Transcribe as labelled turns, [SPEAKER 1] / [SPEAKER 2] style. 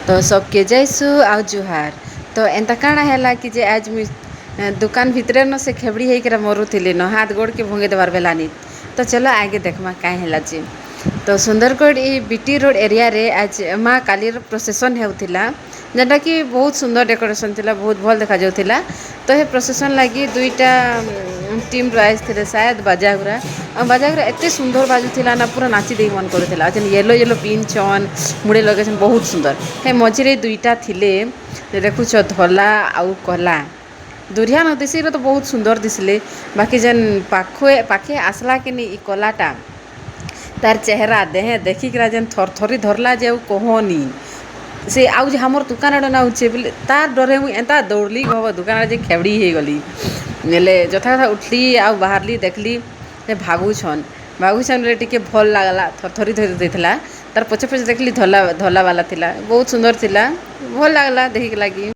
[SPEAKER 1] तो सबके जैसु आउ जुहार। तो एंता काଣା हैला कि जे आज मुई दुकान भितरे न से खेबड़ी होकर मरुथिली न हाथ गोड़ के भंगे देवार बेलानी। तो चलो आगे देखमा काए हैला जे। तो सुंदरगढ़ ई बीटी रोड एरिया रे आज माँ कालीर प्रोसेसन हेउथिला जेनटा कि बहुत सुंदर डेकोरेशन थिला, बहुत भल देखा जाउथिला। तो हे प्रोसेसन लगी दुईटा टीम आइस थे शायद बाजागुरा बाजागुरा एत सुंदर बाजुला ना पूरा नाची दे मन करूला येलो येलो पिंचन मुड़े लगे बहुत सुंदर हे मझे दुईटा थिले देखुच धला आउ कला दुरिया न दिशी तो बहुत सुंदर दिसले बाकी जेन पाखे आसला कि नहीं कलाटा तार चेहरा देहे देखिक जेन थरथरी धरला जे कहनी से आउ जे हमर दुकान आड़े नाउचे बोले तार डरे मुई एंता दौड़ली बाबा दुकान जे खेवड़ी हो गली नेले जथा कथा उठली आउ बाहरली देखली भागुछन बोले टिके भल लागला थरथरी धरी देथिला तार पछे पछे देखली धला वाला थिला बहुत सुंदर थिला भल लागला देखिक लगी।